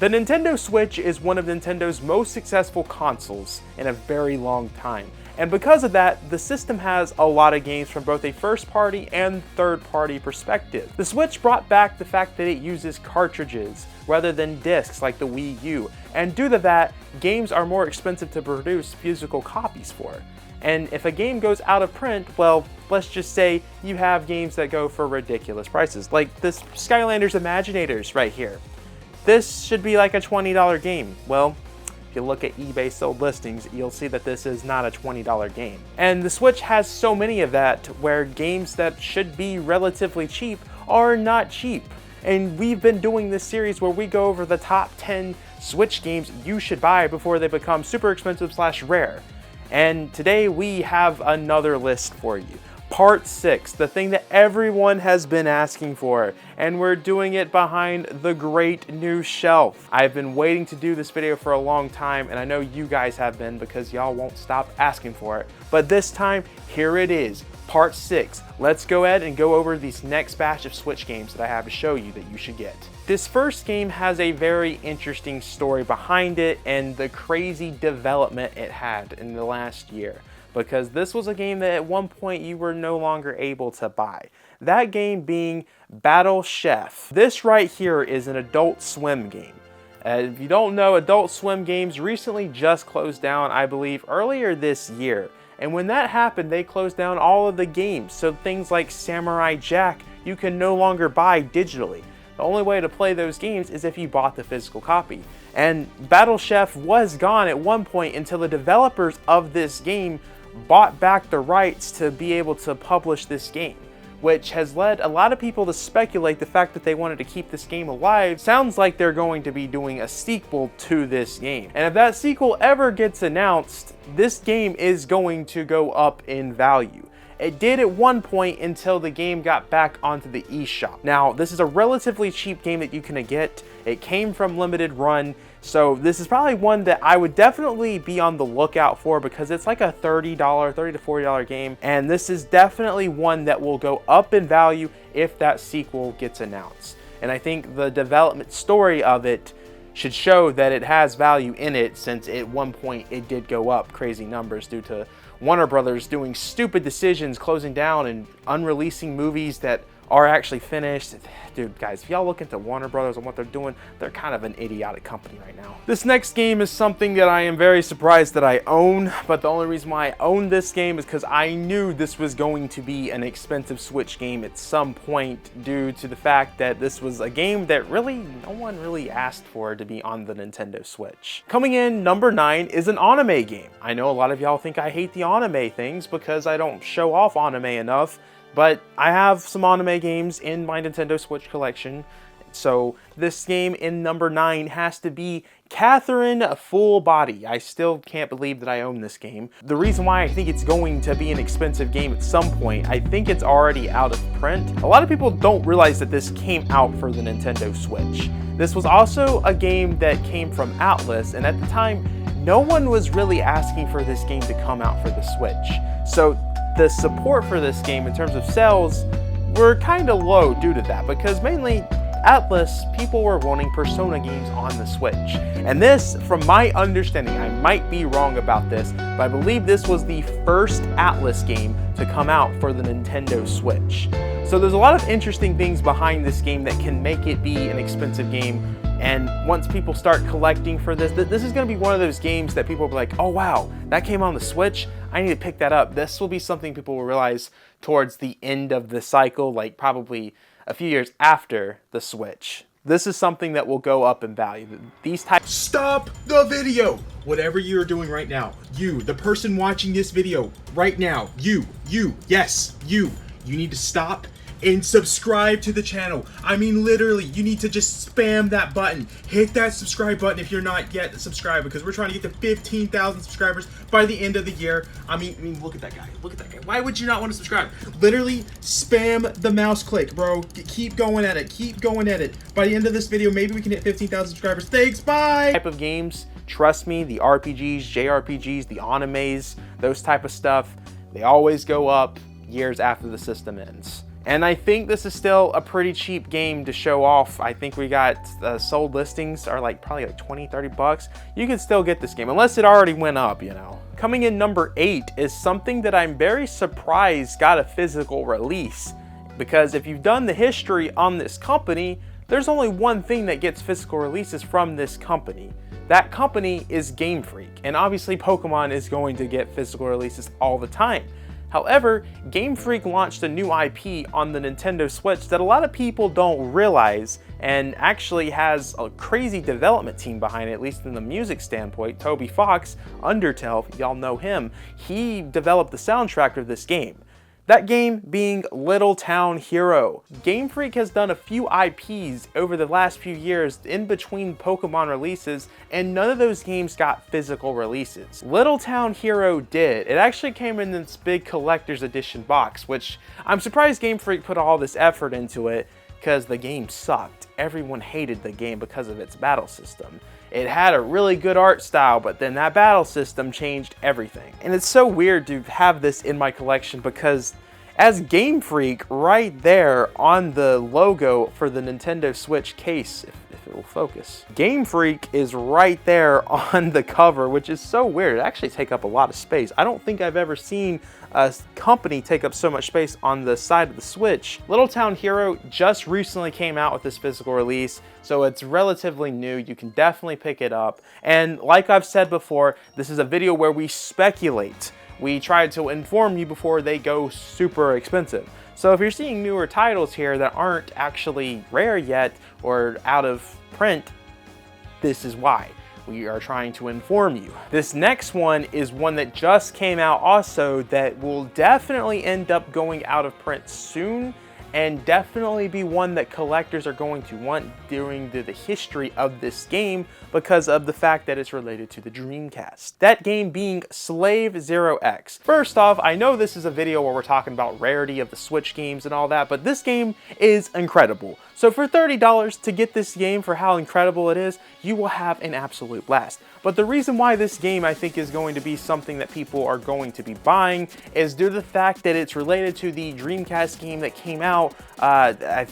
The Nintendo Switch is one of Nintendo's most successful consoles in a very long time. And because of that, the system has a lot of games from both a first-party and third-party perspective. The Switch brought back the fact that it uses cartridges rather than discs like the Wii U, and due to that, games are more expensive to produce physical copies for. And if a game goes out of print, well, let's just say you have games that go for ridiculous prices, like this Skylanders Imaginators right here. This should be like a $20 game. Well, if you look at eBay sold listings, you'll see that this is not a $20 game. And the Switch has so many of that, where games that should be relatively cheap are not cheap. And we've been doing this series where we go over the top 10 Switch games you should buy before they become super expensive / rare. And today we have another list for you. Part 6, the thing that everyone has been asking for, and we're doing it behind the great new shelf. I've been waiting to do this video for a long time, and I know you guys have been because y'all won't stop asking for it. But this time, here it is, Part 6. Let's go ahead and go over these next batch of Switch games that I have to show you that you should get. This first game has a very interesting story behind it and the crazy development it had in the last year, because this was a game that at one point you were no longer able to buy. That game being Battle Chef. This right here is an Adult Swim game. If you don't know, Adult Swim games recently just closed down, I believe, earlier this year. And when that happened, they closed down all of the games. So things like Samurai Jack, you can no longer buy digitally. The only way to play those games is if you bought the physical copy. And Battle Chef was gone at one point until the developers of this game bought back the rights to be able to publish this game, which has led a lot of people to speculate the fact that they wanted to keep this game alive. Sounds like they're going to be doing a sequel to this game. And if that sequel ever gets announced, this game is going to go up in value. It did at one point until the game got back onto the eShop. Now, this is a relatively cheap game that you can get. It came from Limited Run, so this is probably one that I would definitely be on the lookout for because it's like a $30 to $40 game, and this is definitely one that will go up in value if that sequel gets announced. And I think the development story of it should show that it has value in it, since at one point it did go up crazy numbers due to Warner Brothers doing stupid decisions, closing down and unreleasing movies that are actually finished. Dude, guys, if y'all look into Warner Brothers and what they're doing, they're kind of an idiotic company right now. This next game is something that I am very surprised that I own, but the only reason why I own this game is because I knew this was going to be an expensive Switch game at some point, due to the fact that this was a game that really no one really asked for to be on the Nintendo Switch. Coming in number 9 is an anime game. I know a lot of y'all think I hate the anime things because I don't show off anime enough, but I have some anime games in my Nintendo Switch collection. So this game in number 9 has to be Catherine Full Body. I still can't believe that I own this game. The reason why I think it's going to be an expensive game at some point, I think it's already out of print. A lot of people don't realize that this came out for the Nintendo Switch. This was also a game that came from Atlas, and at the time, no one was really asking for this game to come out for the Switch. So the support for this game in terms of sales were kind of low due to that, because mainly Atlas, people were wanting Persona games on the Switch. And this, from my understanding, I might be wrong about this, but I believe this was the first Atlas game to come out for the Nintendo Switch. So there's a lot of interesting things behind this game that can make it be an expensive game. And once people start collecting for this, this is going to be one of those games that people will be like, oh wow, that came on the Switch, I need to pick that up. This will be something people will realize towards the end of the cycle, like probably a few years after the Switch. This is something that will go up in value. These types— Stop the video! Whatever you're doing right now, you, the person watching this video right now, you need to stop and subscribe to the channel. I mean, literally, you need to just spam that button. Hit that subscribe button if you're not yet subscribed, because we're trying to get to 15,000 subscribers by the end of the year. I mean, look at that guy. Look at that guy. Why would you not want to subscribe? Literally, spam the mouse click, bro. Keep going at it. Keep going at it. By the end of this video, maybe we can hit 15,000 subscribers. Thanks, bye! Type of games, trust me, the RPGs, JRPGs, the animes, those type of stuff, they always go up years after the system ends. And I think this is still a pretty cheap game to show off. I think we got sold listings are like probably like 20-30 bucks. You can still get this game unless it already went up, you know. Coming in number 8 is something that I'm very surprised got a physical release, because if you've done the history on this company, there's only one thing that gets physical releases from this company. That company is Game Freak, and obviously Pokemon is going to get physical releases all the time. However, Game Freak launched a new IP on the Nintendo Switch that a lot of people don't realize, and actually has a crazy development team behind it, at least in the music standpoint. Toby Fox, Undertale, y'all know him, he developed the soundtrack of this game. That game being Little Town Hero. Game Freak has done a few IPs over the last few years in between Pokemon releases, and none of those games got physical releases. Little Town Hero did. It actually came in this big collector's edition box, which I'm surprised Game Freak put all this effort into it, because the game sucked. Everyone hated the game because of its battle system. It had a really good art style, but then that battle system changed everything. And it's so weird to have this in my collection, because as Game Freak, right there on the logo for the Nintendo Switch case, if it will focus, Game Freak is right there on the cover, which is so weird. It actually takes up a lot of space. I don't think I've ever seen a company take up so much space on the side of the Switch. Little Town Hero just recently came out with this physical release, so it's relatively new. You can definitely pick it up. And like I've said before, this is a video where we speculate. We try to inform you before they go super expensive. So if you're seeing newer titles here that aren't actually rare yet or out of print, this is why. We are trying to inform you. This next one is one that just came out also that will definitely end up going out of print soon, and definitely be one that collectors are going to want during the history of this game, because of the fact that it's related to the Dreamcast. That game being Slave 0X. First off, I know this is a video where we're talking about rarity of the Switch games and all that, but this game is incredible. So for $30 to get this game for how incredible it is, you will have an absolute blast. But the reason why this game I think is going to be something that people are going to be buying is due to the fact that it's related to the Dreamcast game that came out. I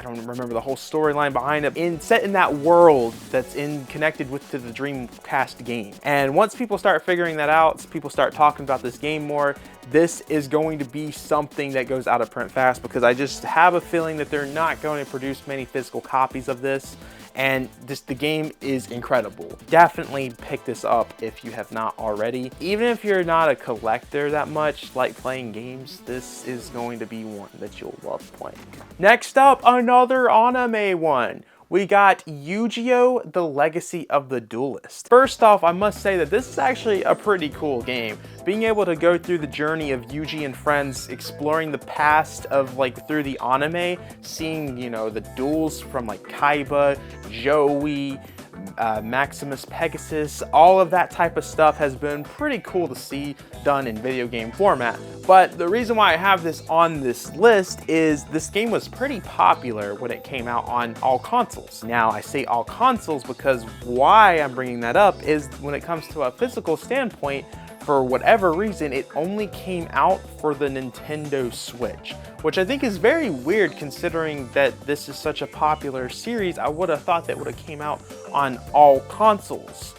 don't remember the whole storyline behind it. Set in that world that's connected with the Dreamcast game. And once people start figuring that out, people start talking about this game more, this is going to be something that goes out of print fast, because I just have a feeling that they're not going to produce many physical copies of this. And the game is incredible. Definitely pick this up if you have not already. Even if you're not a collector that much, like playing games, this is going to be one that you'll love playing. Next up, another anime one. We got Yu The Legacy of the Duelist. First off, I must say that this is actually a pretty cool game. Being able to go through the journey of Yuji and friends, exploring the past of through the anime, seeing, you know, the duels from Kaiba, Joey, Maximus Pegasus, all of that type of stuff has been pretty cool to see done in video game format. But the reason why I have this on this list is this game was pretty popular when it came out on all consoles. Now I say all consoles because why I'm bringing that up is when it comes to a physical standpoint, for whatever reason, it only came out for the Nintendo Switch, which I think is very weird considering that this is such a popular series. I would have thought that would have came out on all consoles.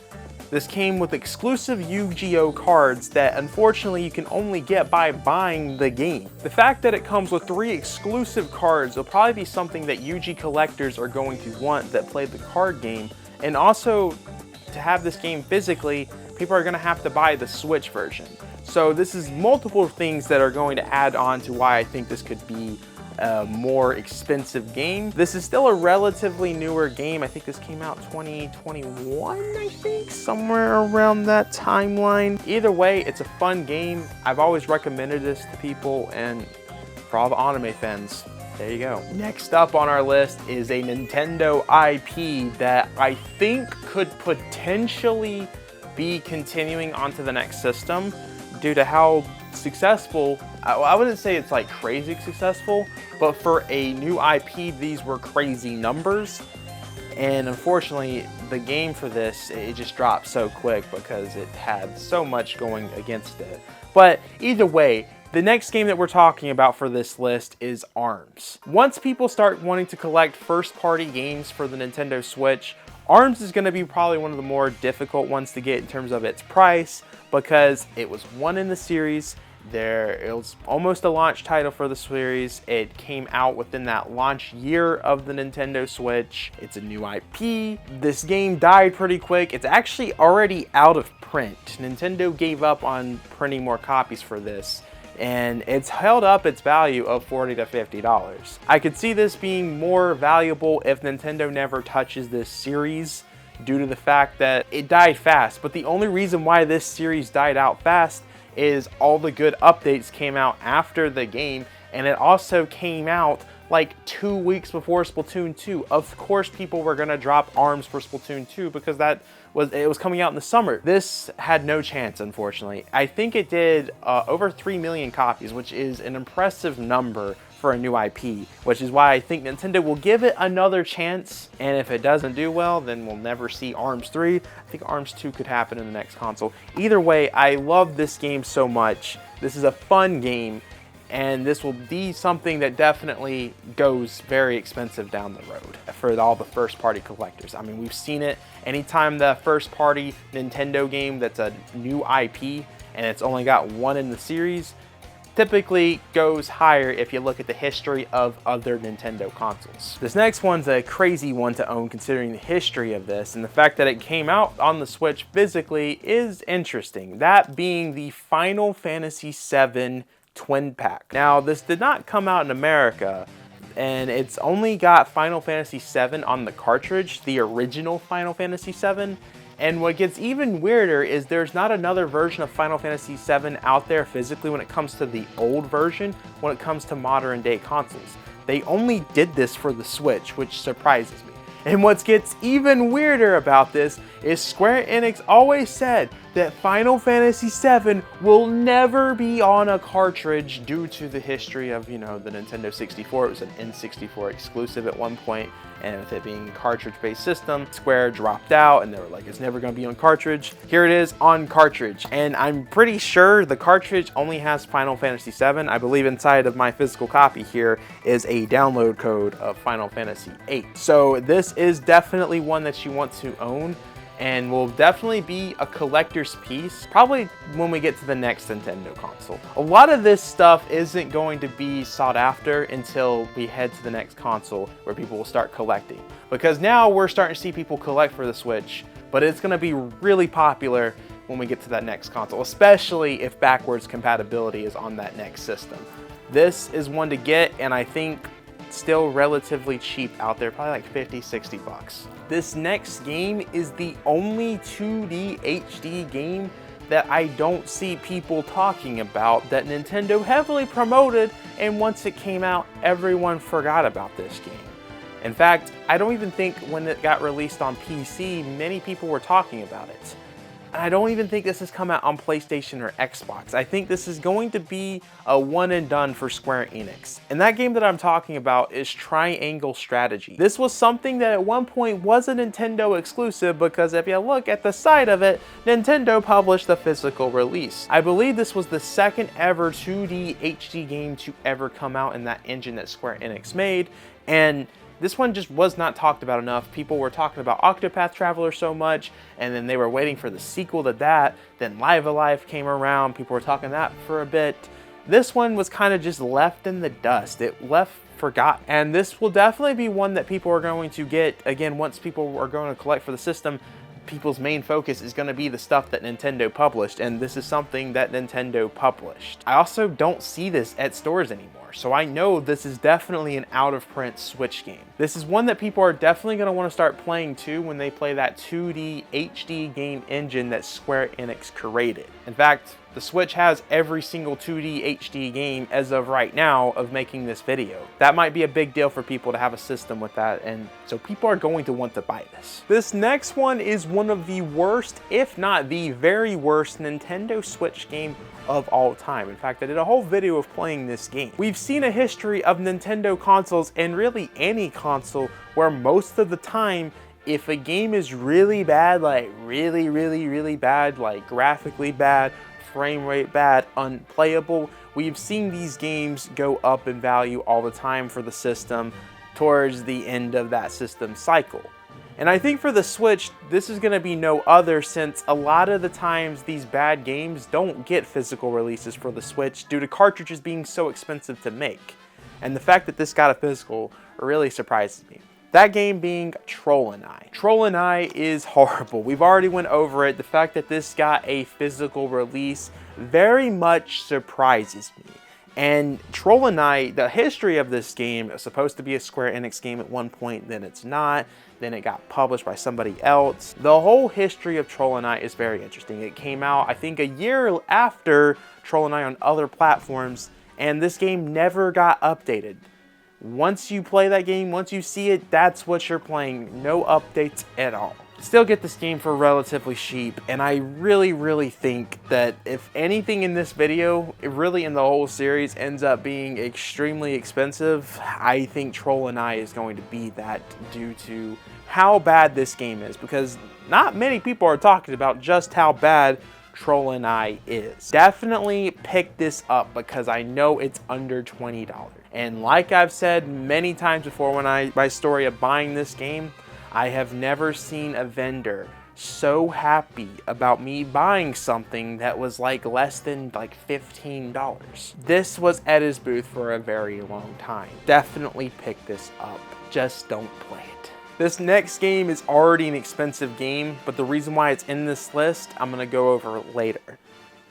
This came with exclusive Yu-Gi-Oh cards that unfortunately you can only get by buying the game. The fact that it comes with 3 exclusive cards will probably be something that Yu-Gi collectors are going to want that played the card game, and also to have this game physically, people are going to have to buy the Switch version. So this is multiple things that are going to add on to why I think this could be a more expensive game. This is still a relatively newer game. I think this came out 2021, I think, somewhere around that timeline. Either way, it's a fun game. I've always recommended this to people, and for all the anime fans, there you go. Next up on our list is a Nintendo IP that I think could potentially be continuing onto the next system due to how successful, I wouldn't say it's crazy successful, but for a new IP, these were crazy numbers. And unfortunately, the game for this, it just dropped so quick because it had so much going against it. But either way, The next game that we're talking about for this list is ARMS. Once people start wanting to collect first-party games for the Nintendo Switch, ARMS is going to be probably one of the more difficult ones to get in terms of its price, because it was one in the series. It was almost a launch title for the series. It came out within that launch year of the Nintendo Switch. It's a new IP. This game died pretty quick. It's actually already out of print. Nintendo gave up on printing more copies for this, and it's held up its value of $40 to $50. I could see this being more valuable if Nintendo never touches this series, due to the fact that it died fast. But the only reason why this series died out fast is all the good updates came out after the game, and it also came out like 2 weeks before Splatoon 2. Of course people were gonna drop ARMS for Splatoon 2 because it was coming out in the summer. This had no chance, unfortunately. I think it did over 3 million copies, which is an impressive number for a new IP, which is why I think Nintendo will give it another chance, and if it doesn't do well, then we'll never see ARMS 3. I think ARMS 2 could happen in the next console. Either way, I love this game so much. This is a fun game, and this will be something that definitely goes very expensive down the road for all the first-party collectors. I mean, we've seen it anytime the first-party Nintendo game that's a new IP and it's only got one in the series, typically goes higher if you look at the history of other Nintendo consoles. This next one's a crazy one to own considering the history of this, and the fact that it came out on the Switch physically is interesting. That being the Final Fantasy VII Twin Pack. Now, this did not come out in America, and it's only got Final Fantasy VII on the cartridge, the original Final Fantasy VII. And what gets even weirder is there's not another version of Final Fantasy VII out there physically when it comes to the old version, when it comes to modern day consoles. They only did this for the Switch, which surprises me. And what gets even weirder about this is Square Enix always said that Final Fantasy VII will never be on a cartridge due to the history of, the Nintendo 64. It was an N64 exclusive at one point, and with it being a cartridge-based system, Square dropped out, and they were like, it's never going to be on cartridge. Here it is on cartridge, and I'm pretty sure the cartridge only has Final Fantasy VII. I believe inside of my physical copy here is a download code of Final Fantasy VIII. So this is definitely one that you want to own, and will definitely be a collector's piece, probably when we get to the next Nintendo console. A lot of this stuff isn't going to be sought after until we head to the next console, where people will start collecting. Because now we're starting to see people collect for the Switch, but it's gonna be really popular when we get to that next console, especially if backwards compatibility is on that next system. This is one to get, and I think still relatively cheap out there, probably like 50, 60 bucks. This next game is the only 2D HD game that I don't see people talking about, that Nintendo heavily promoted, and once it came out, everyone forgot about this game. In fact, I don't even think when it got released on PC, many people were talking about it. I don't even think this has come out on PlayStation or Xbox. I think this is going to be a one and done for Square Enix. And that game that I'm talking about is Triangle Strategy. This was something that at one point was a Nintendo exclusive, because if you look at the side of it, Nintendo published the physical release. I believe this was the second ever 2D HD game to ever come out in that engine that Square Enix made, and this one just was not talked about enough. People were talking about Octopath Traveler so much, and then they were waiting for the sequel to that. Then Live Alive came around. People were talking that for a bit. This one was kind of just left in the dust. It left forgotten. And this will definitely be one that people are going to get, again, once people are going to collect for the system. People's main focus is going to be the stuff that Nintendo published, and this is something that Nintendo published. I also don't see this at stores anymore, so I know this is definitely an out-of-print Switch game. This is one that people are definitely going to want to start playing too when they play that 2D HD game engine that Square Enix created. In fact, the Switch has every single 2D HD game as of right now of making this video. That might be a big deal for people to have a system with that, and so people are going to want to buy this. This next one is one of the worst, if not the very worst, Nintendo Switch game of all time. In fact, I did a whole video of playing this game. We've seen a history of Nintendo consoles, and really any console, where most of the time, if a game is really bad, like really bad, like graphically bad, frame rate bad, unplayable. We've seen these games go up in value all the time for the system towards the end of that system cycle. And I think for the Switch, this is going to be no other, since a lot of the times these bad games don't get physical releases for the Switch due to cartridges being so expensive to make. And the fact that this got a physical really surprises me. That game being Trolley. Trolley is horrible. We've already went over it. The fact that this got a physical release very much surprises me. And Trolley, the history of this game is supposed to be a Square Enix game at one point, then it's not, then it got published by somebody else. The whole history of Trolley is very interesting. It came out, I think, a year after Trolley on other platforms, and this game never got updated. Once you play that game, once you see it, that's what you're playing. No updates at all. Still get this game for relatively cheap, and I really think that if anything in this video, really in the whole series, ends up being extremely expensive, I think Trolley is going to be that due to how bad this game is, because not many people are talking about just how bad Trolley is. Definitely pick this up because I know it's under $20. And like I've said many times before when my story of buying this game, I have never seen a vendor so happy about me buying something that was like less than like $15. This was at his booth for a very long time. Definitely pick this up. Just don't play it. This next game is already an expensive game, but the reason why it's in this list, I'm gonna go over later.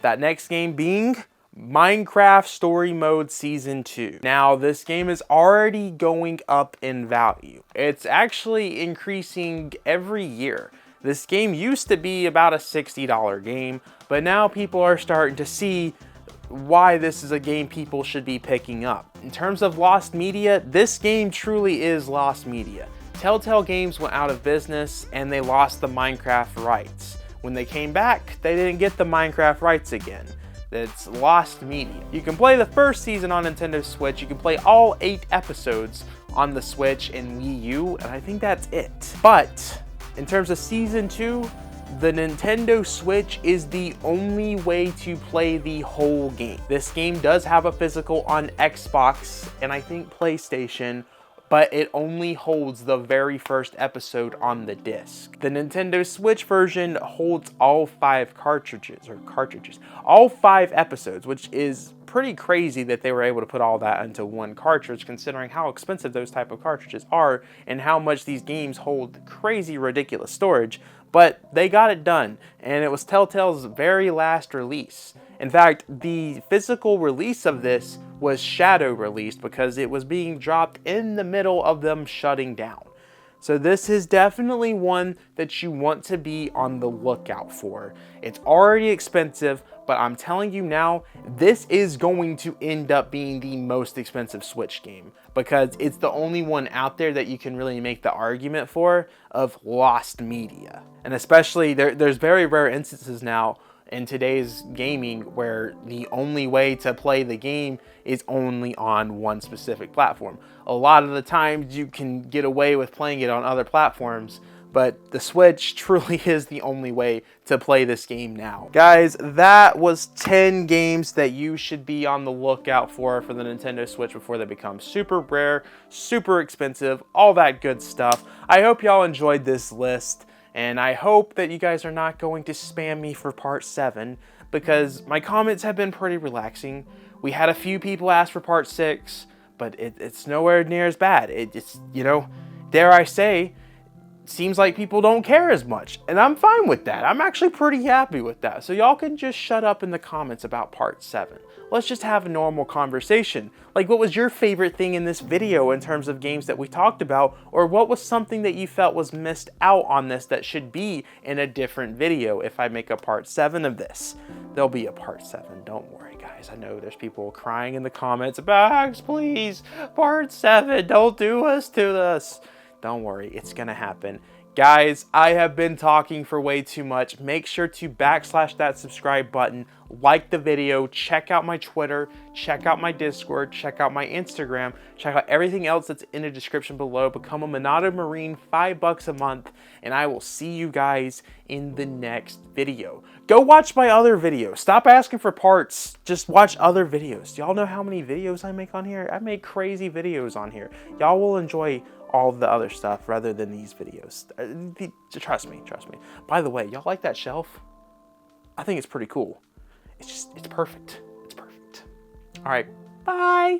That next game being Minecraft Story Mode Season 2. Now, this game is already going up in value. It's actually increasing every year. This game used to be about a $60 game, but now people are starting to see why this is a game people should be picking up. In terms of lost media, this game truly is lost media. Telltale Games went out of business and they lost the Minecraft rights. When they came back, they didn't get the Minecraft rights again. It's lost media. You can play the first season on Nintendo Switch, you can play all 8 episodes on the Switch and Wii U, and I think that's it. But in terms of Season 2, the Nintendo Switch is the only way to play the whole game. This game does have a physical on Xbox and I think PlayStation, but it only holds the very first episode on the disc. The Nintendo Switch version holds all 5 cartridges, all 5 episodes, which is pretty crazy that they were able to put all that into one cartridge, considering how expensive those type of cartridges are and how much these games hold crazy, ridiculous storage. But they got it done, and it was Telltale's very last release. In fact, the physical release of this was shadow released because it was being dropped in the middle of them shutting down. So this is definitely one that you want to be on the lookout for. It's already expensive, but I'm telling you now, this is going to end up being the most expensive Switch game because it's the only one out there that you can really make the argument for of lost media. And especially there's very rare instances now in today's gaming where the only way to play the game is only on one specific platform. A lot of the times you can get away with playing it on other platforms, but the Switch truly is the only way to play this game now. Guys, that was 10 games that you should be on the lookout for the Nintendo Switch before they become super rare, super expensive, all that good stuff. I hope y'all enjoyed this list. And I hope that you guys are not going to spam me for part 7 because my comments have been pretty relaxing. We had a few people ask for part 6, but it's nowhere near as bad. It's, you know, dare I say, seems like people don't care as much. And I'm fine with that. I'm actually pretty happy with that. So y'all can just shut up in the comments about part 7. Let's just have a normal conversation. Like, what was your favorite thing in this video in terms of games that we talked about? Or what was something that you felt was missed out on this that should be in a different video if I make a part 7 of this? There'll be a part 7, don't worry guys. I know there's people crying in the comments, Bags, please, part 7, don't do us to this. Don't worry, it's gonna happen. Guys, I have been talking for way too much. Make sure to backslash that subscribe button, like the video, check out my Twitter, check out my Discord, check out my Instagram, check out everything else that's in the description below. Become a MONADO Marine, $5 a month, and I will see you guys in the next video. Go watch my other videos. Stop asking for parts. Just watch other videos. Y'all know how many videos I make on here? I make crazy videos on here. Y'all will enjoy all the other stuff rather than these videos. Trust me, trust me. By the way, y'all like that shelf? I think it's pretty cool. It's perfect. It's perfect. All right, bye.